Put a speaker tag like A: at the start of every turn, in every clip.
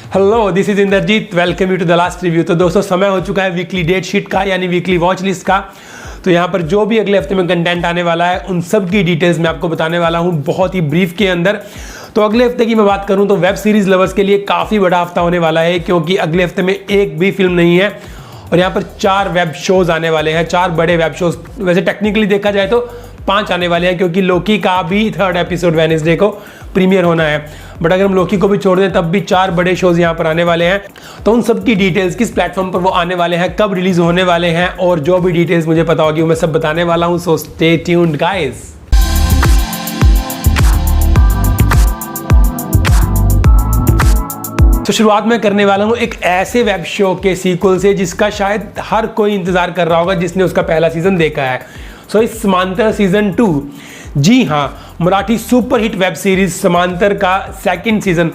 A: Hello, this is Indrajit, welcome you to the last review. तो दोस्तों समय हो चुका है वीकली डेट शीट का यानी वीकली वॉच लिस्ट का। तो यहाँ पर जो भी अगले हफ्ते में कंटेंट आने वाला है उन सब की डिटेल्स मैं आपको बताने वाला हूँ बहुत ही ब्रीफ के अंदर। तो अगले हफ्ते की मैं बात करूँ तो वेब सीरीज लवर्स के लिए काफ़ी बड़ा हफ्ता होने वाला है, क्योंकि अगले हफ्ते में एक भी फिल्म नहीं है और यहाँ पर 4 वेब शोज आने वाले हैं, 4 बड़े वेब शोज। वैसे टेक्निकली देखा जाए तो 5 आने वाले हैं, क्योंकि लोकी का भी 3rd एपिसोड वेडनेसडे को प्रीमियर होना है। बट अगर हम लोकी को भी छोड़ दें तब भी 4 बड़े शोज यहाँ पर आने वाले हैं। तो उन सब की डिटेल्स, किस प्लेटफॉर्म पर वो आने वाले हैं, कब रिलीज होने वाले हैं और जो भी डिटेल्स मुझे पता होगी वो मैं सब बताने वाला हूँ। So stay tuned guys. तो शुरुआत में करने वाला हूँ एक ऐसे वेब शो के सीक्वल से जिसका शायद हर कोई इंतजार कर रहा होगा जिसने उसका पहला सीजन देखा है। सो इस समांतर सीजन 2, जी हाँ, मराठी सुपरहिट वेब सीरीज समांतर का 2nd सीजन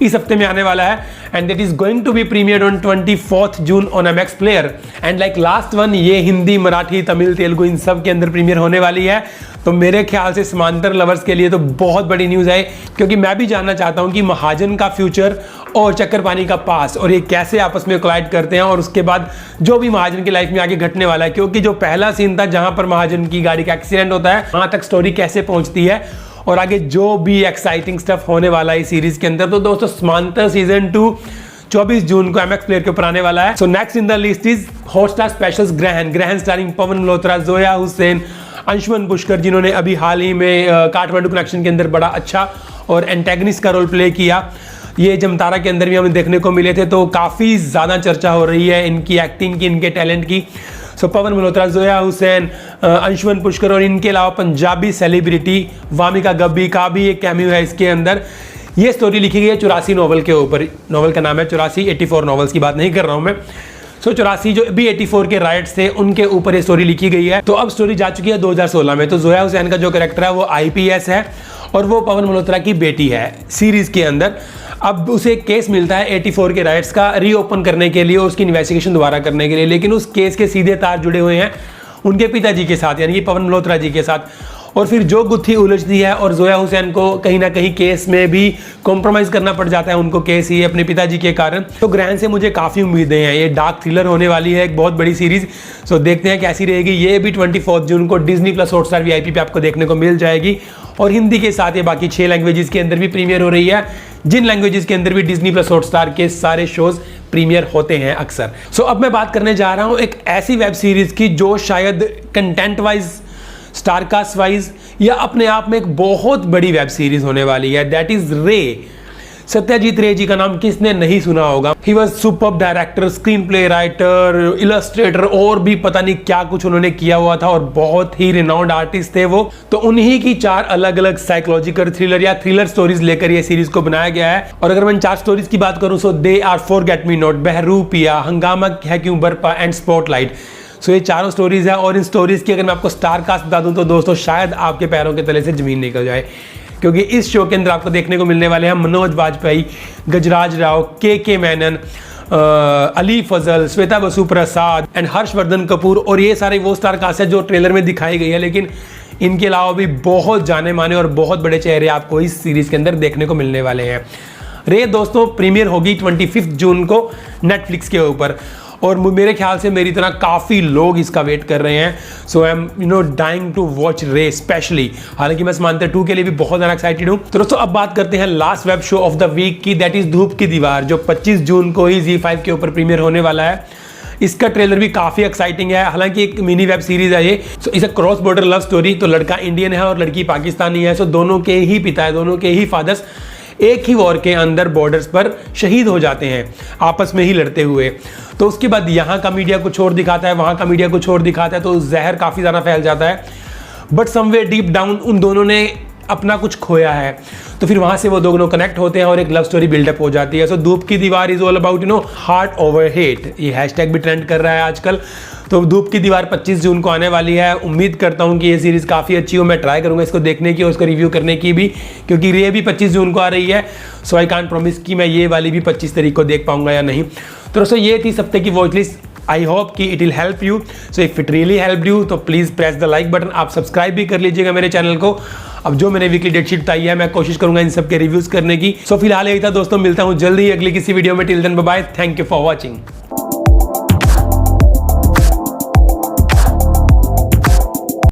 A: इस हफ्ते में आने वाला है and that is going to be premiered on 24th June on MX player. And like last one, ये हिंदी, मराठी, तमिल, तेलुगु इन सब के अंदर प्रीमियर होने वाली है। तो मेरे ख्याल से समांतर लवर्स के लिए तो बहुत बड़ी न्यूज़ है, क्योंकि मैं भी जानना चाहता हूँ कि महाजन का फ्यूचर और चक्करपानी का पास और ये कैसे आपस में कोलाइड करते हैं, और उसके बाद जो भी महाजन की लाइफ में आगे घटने वाला है। क्योंकि जो पहला सीन था जहां पर महाजन की गाड़ी का एक्सीडेंट होता है, वहां तक स्टोरी कैसे पहुंचती है और आगे जो भी एक्साइटिंग स्टफ होने वाला है इस सीरीज के अंदर। तो दोस्तों समांतर सीजन 2 24 जून को MX प्लेयर के ऊपर आने वाला है। So next in the list is Hotstar specials ग्रहण स्टारिंग पवन मल्होत्रा, जोया हुसैन, अंशुमन पुष्कर, जिन्होंने अभी हाल ही में काठमांडू कनेक्शन के अंदर बड़ा अच्छा और एंटेगनिस्ट का रोल प्ले किया। ये जमतारा के अंदर भी हमें देखने को मिले थे। तो काफ़ी ज़्यादा चर्चा हो रही है इनकी एक्टिंग की, इनके टैलेंट की। सो पवन मल्होत्रा, जोया हुसैन, अंशुमन पुष्कर और इनके अलावा पंजाबी सेलिब्रिटी वामिका गब्बी का भी एक कैमियो है इसके अंदर। ये स्टोरी लिखी गई है 84 नॉवल के ऊपर। नॉवल का नाम है 84, 84 नॉवल्स की बात नहीं कर रहा हूँ मैं। सो 84 जो भी 84 के राइट्स थे उनके ऊपर ये स्टोरी लिखी गई है। तो अब स्टोरी जा चुकी है 2016 में। तो जोया हुसैन का जो कैरेक्टर है वो IPS है और वो पवन मल्होत्रा की बेटी है सीरीज के अंदर। अब उसे केस मिलता है 84 के राइट्स का रीओपन करने के लिए, उसकी इन्वेस्टिगेशन दोबारा करने के लिए, लेकिन उस केस के सीधे तार जुड़े हुए हैं उनके पिताजी के साथ, यानी कि पवन मल्होत्रा जी के साथ। और फिर जो गुत्थी उलझती है और जोया हुसैन को कहीं ना कहीं केस में भी कॉम्प्रोमाइज करना पड़ जाता है उनको, केस ही अपने पिताजी के कारण। तो ग्रहण से मुझे काफ़ी उम्मीदें हैं। ये डार्क थ्रिलर होने वाली है, एक बहुत बड़ी सीरीज। सो देखते हैं कैसी रहेगी। ये भी 24 जून को Disney+ हॉटस्टार VIP पे आपको देखने को मिल जाएगी और हिंदी के साथ ये बाकी 6 लैंग्वेजेस के अंदर भी प्रीमियर हो रही है, जिन लैंग्वेजेस के अंदर भी Disney+ हॉटस्टार के सारे शोज प्रीमियर होते हैं अक्सर। सो अब मैं बात करने जा रहा हूँ एक ऐसी वेब सीरीज की जो शायद कंटेंट वाइज, स्टारकास्ट वाइज या अपने आप में एक बहुत बड़ी वेब सीरीज होने वाली है। दैट इज रे। सत्यजीत रे जी का नाम किसने नहीं सुना होगा। He was superb director, screen play writer, Illustrator और भी पता नहीं क्या कुछ उन्होंने किया हुआ था और बहुत ही रिनाउंड आर्टिस्ट थे वो। तो उन्हीं की 4 अलग अलग साइकोलॉजिकल थ्रिलर या थ्रिलर स्टोरीज लेकर ये सीरीज को बनाया गया है। और अगर मैं 4 स्टोरीज की बात करूं so they are forget me not, Behrupiya, Hungama Hai क्यों बरपा एंड स्पॉटलाइट। सो ये 4 स्टोरीज है और इन स्टोरीज की अगर मैं आपको स्टार कास्ट बता दूं तो दोस्तों शायद आपके पैरों के तले से जमीन निकल जाए, क्योंकि इस शो के अंदर आपको देखने को मिलने वाले हैं मनोज वाजपेयी, गजराज राव, के मैनन, अली फजल, श्वेता बसु प्रसाद एंड हर्षवर्धन कपूर। और ये सारे वो स्टार कास्ट है जो ट्रेलर में दिखाई गई है, लेकिन इनके अलावा भी बहुत जाने माने और बहुत बड़े चेहरे आपको इस सीरीज के अंदर देखने को मिलने वाले हैं। रे दोस्तों प्रीमियर होगी 25 जून को नेटफ्लिक्स के ऊपर और मेरे ख्याल से मेरी तरह काफ़ी लोग इसका वेट कर रहे हैं। So I am dying to watch Ray specially. हालांकि मैं समांतर 2 के लिए भी बहुत ज़्यादा एक्साइटेड हूँ। तो दोस्तों अब बात करते हैं last web show of the week की, दैट इज धूप की दीवार, जो 25 जून को ही ZEE5 के ऊपर प्रीमियर होने वाला है। इसका ट्रेलर भी काफ़ी एक्साइटिंग है। हालांकि एक मिनी वेब सीरीज है ये। सो इस क्रॉस बॉर्डर लव स्टोरी। तो लड़का इंडियन है और लड़की पाकिस्तानी है। सो दोनों के ही पिता है, दोनों के ही फादर्स एक ही वॉर के अंदर बॉर्डर्स पर शहीद हो जाते हैं आपस में ही लड़ते हुए। तो उसके बाद यहाँ का मीडिया कुछ और दिखाता है, वहाँ का मीडिया कुछ और दिखाता है, तो जहर काफ़ी ज़्यादा फैल जाता है। बट समवेयर डीप डाउन उन दोनों ने अपना कुछ खोया है। तो फिर वहाँ से वो दोनों कनेक्ट होते हैं और एक लव स्टोरी बिल्डअप हो जाती है। सो धूप की दीवार is all about heart over hate. ये हैशटैग भी ट्रेंड कर रहा है आजकल। तो धूप की दीवार 25 जून को आने वाली है। उम्मीद करता हूँ कि ये सीरीज़ काफ़ी अच्छी हो। मैं ट्राई करूँगा इसको देखने की और उसको रिव्यू करने की भी, क्योंकि ये भी 25 जून को आ रही है। सो आई कांट प्रॉमिस कि मैं ये वाली भी 25 तारीख को देख पाऊंगा या नहीं। तो दोस्तों ये थी हफ्ते की वॉच लिस्ट। आई होप कि it will help you. So if it really help you तो please press the like button. आप सब्सक्राइब भी कर लीजिएगा मेरे चैनल को। अब जो मैंने वीकली डेट शीट बताई है मैं कोशिश करूंगा इन सब के रिव्यूज करने की। सो फिलहाल यही था दोस्तों, मिलता हूं जल्दी अगली किसी वीडियो में। Till then bye bye, thank you for watching.